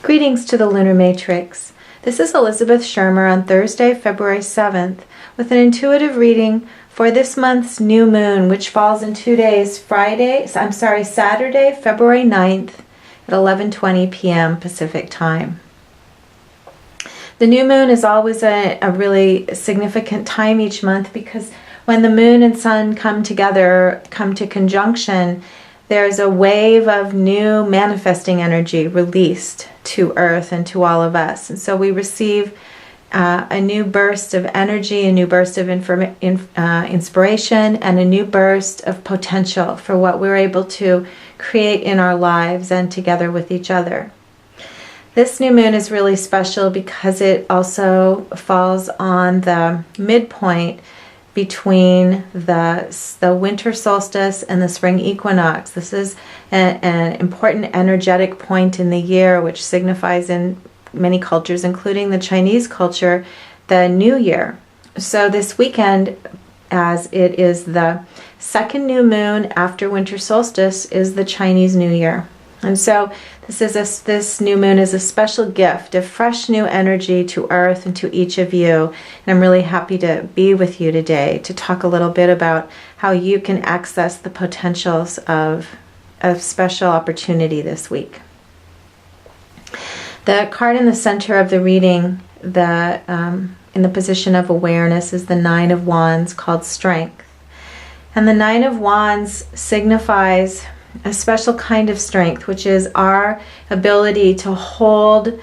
Greetings to the Lunar Matrix. This is Elizabeth Shermer on Thursday, February 7th, with an intuitive reading for this month's new moon, which falls in 2 days, Saturday, February 9th at 11:20 p.m. Pacific time. The new moon is always a really significant time each month because when the moon and sun come together, come to conjunction, there's a wave of new manifesting energy released to Earth and to all of us. And so we receive a new burst of energy, a new burst of inspiration, and a new burst of potential for what we're able to create in our lives and together with each other. This new moon is really special because it also falls on the midpoint between the winter solstice and the spring equinox. This is an important energetic point in the year, which signifies in many cultures, including the Chinese culture, the new year. So this weekend, as it is the second new moon after winter solstice, is the Chinese New Year. And so this new moon is a special gift of fresh new energy to Earth and to each of you. And I'm really happy to be with you today to talk a little bit about how you can access the potentials of special opportunity this week. The card in the center of the reading, in the position of awareness, is the Nine of Wands, called Strength. And the Nine of Wands signifies a special kind of strength, which is our ability to hold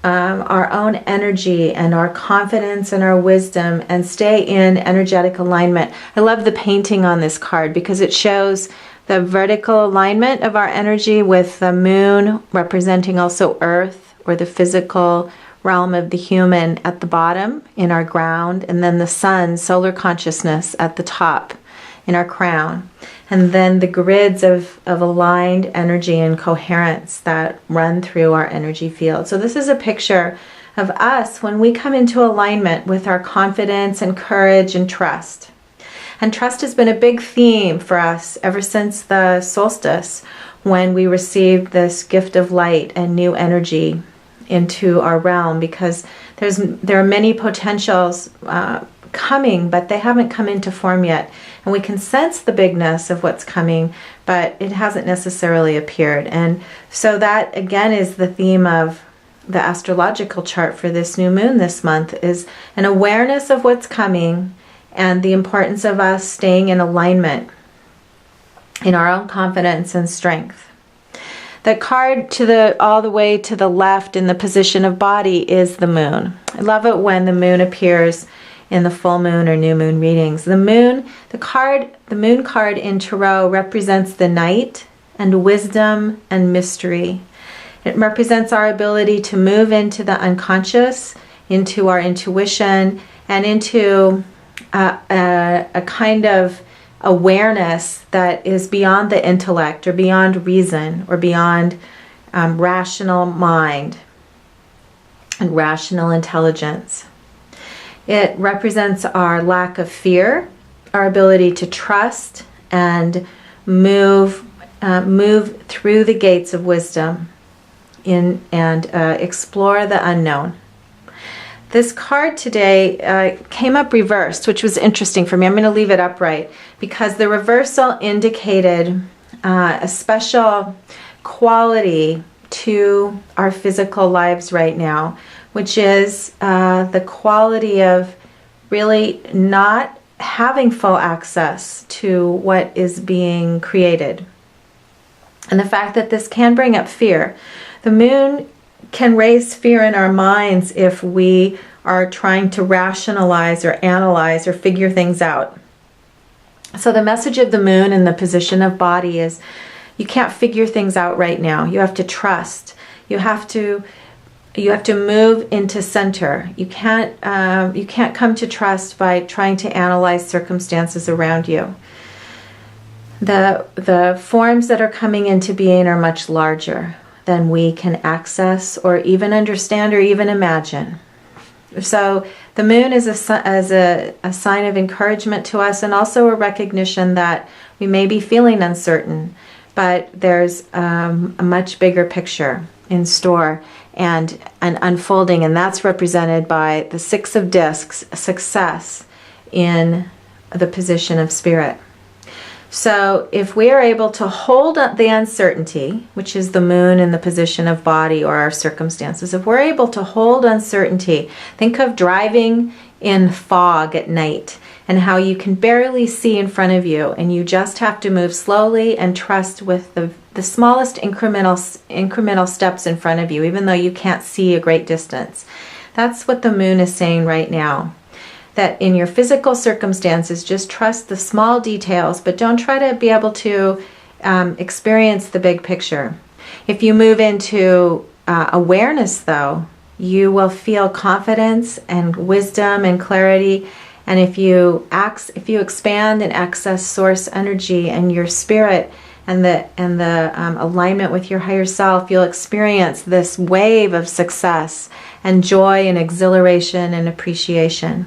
our own energy and our confidence and our wisdom and stay in energetic alignment. I love the painting on this card because it shows the vertical alignment of our energy with the moon representing also Earth, or the physical realm of the human, at the bottom in our ground, and then the sun, solar consciousness, at the top in our crown. And then the grids of aligned energy and coherence that run through our energy field. So this is a picture of us when we come into alignment with our confidence and courage and trust. And trust has been a big theme for us ever since the solstice, when we received this gift of light and new energy into our realm, because there are many potentials coming, but they haven't come into form yet. And we can sense the bigness of what's coming, but it hasn't necessarily appeared. And so that, again, is the theme of the astrological chart for this new moon this month, is an awareness of what's coming and the importance of us staying in alignment in our own confidence and strength. The card all the way to the left in the position of body is the moon. I love it when the moon appears in the full moon or new moon readings. The moon card in Tarot represents the night and wisdom and mystery. It represents our ability to move into the unconscious, into our intuition, and into a kind of awareness that is beyond the intellect or beyond reason or beyond rational mind and rational intelligence. It represents our lack of fear, our ability to trust and move through the gates of wisdom and explore the unknown. This card today came up reversed, which was interesting for me. I'm going to leave it upright because the reversal indicated a special quality to our physical lives right now, which is the quality of really not having full access to what is being created. And the fact that this can bring up fear. The moon can raise fear in our minds if we are trying to rationalize or analyze or figure things out. So the message of the moon in the position of body is you can't figure things out right now. You have to trust. You have to move into center. You can't come to trust by trying to analyze circumstances around you. The forms that are coming into being are much larger than we can access or even understand or even imagine. So the moon is a sign of encouragement to us, and also a recognition that we may be feeling uncertain, but there's a much bigger picture in store. and unfolding, and that's represented by the Six of Discs, success in the position of spirit. So if we are able to hold the uncertainty, which is the moon in the position of body or our circumstances, if we're able to hold uncertainty, think of driving in fog at night and how you can barely see in front of you, and you just have to move slowly and trust with the smallest incremental steps in front of you, even though you can't see a great distance. That's what the moon is saying right now. That in your physical circumstances, just trust the small details, but don't try to be able to experience the big picture. If you move into awareness, though, you will feel confidence and wisdom and clarity. And if you expand and access source energy and your spirit and the alignment with your higher self, you'll experience this wave of success and joy and exhilaration and appreciation.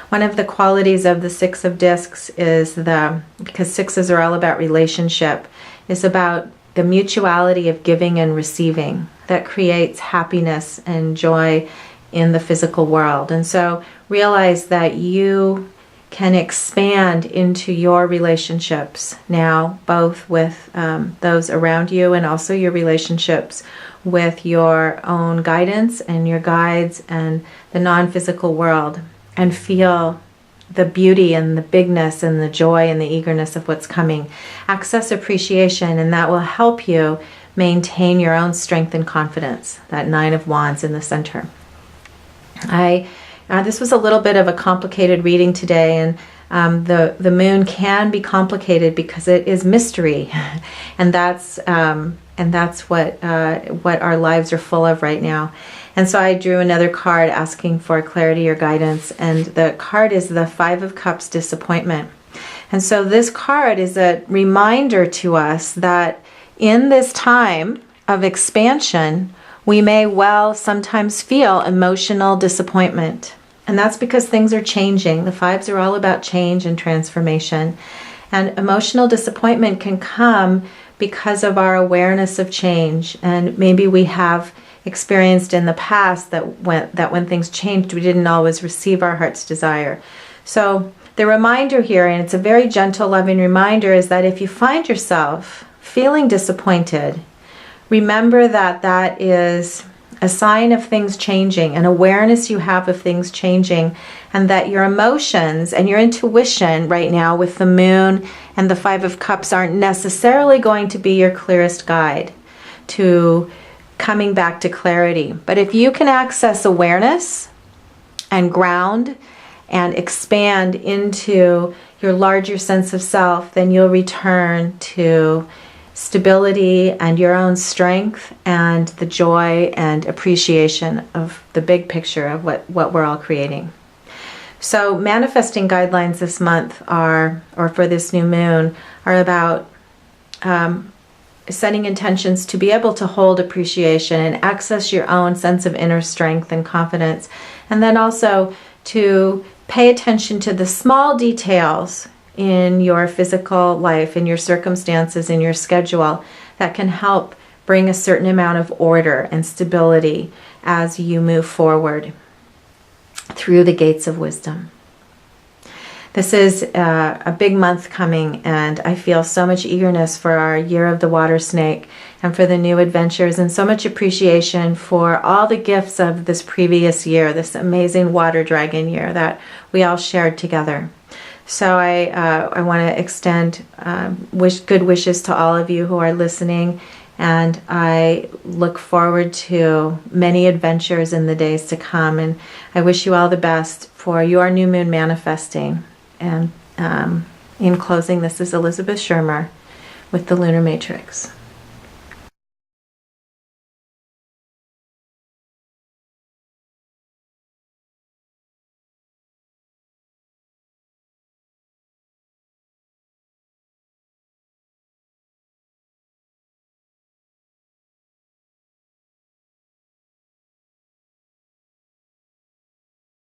One of the qualities of the Six of Discs is because sixes are all about relationship, is about the mutuality of giving and receiving that creates happiness and joy in the physical world. And so realize that you can expand into your relationships now, both with those around you and also your relationships with your own guidance and your guides and the non-physical world, and feel the beauty and the bigness and the joy and the eagerness of what's coming. Access appreciation, and that will help you maintain your own strength and confidence, that Nine of Wands in the center. This was a little bit of a complicated reading today, and the moon can be complicated because it is mystery, and that's what our lives are full of right now. And so I drew another card asking for clarity or guidance, and the card is the Five of Cups, disappointment. And so this card is a reminder to us that in this time of expansion, we may well sometimes feel emotional disappointment. And that's because things are changing. The fives are all about change and transformation. And emotional disappointment can come because of our awareness of change. And maybe we have experienced in the past that when things changed, we didn't always receive our heart's desire. So the reminder here, and it's a very gentle, loving reminder, is that if you find yourself feeling disappointed, remember that that is a sign of things changing, an awareness you have of things changing, and that your emotions and your intuition right now with the moon and the Five of Cups aren't necessarily going to be your clearest guide to coming back to clarity. But if you can access awareness and ground and expand into your larger sense of self, then you'll return to stability and your own strength and the joy and appreciation of the big picture of what we're all creating. So manifesting guidelines this month or for this new moon, are about setting intentions to be able to hold appreciation and access your own sense of inner strength and confidence, and then also to pay attention to the small details in your physical life, in your circumstances, in your schedule, that can help bring a certain amount of order and stability as you move forward through the gates of wisdom. This is a big month coming, and I feel so much eagerness for our year of the water snake and for the new adventures, and so much appreciation for all the gifts of this previous year, this amazing water dragon year that we all shared together. So I want to extend good wishes to all of you who are listening, and I look forward to many adventures in the days to come, and I wish you all the best for your new moon manifesting. And in closing, this is Elizabeth Shermer with the Lunar Matrix.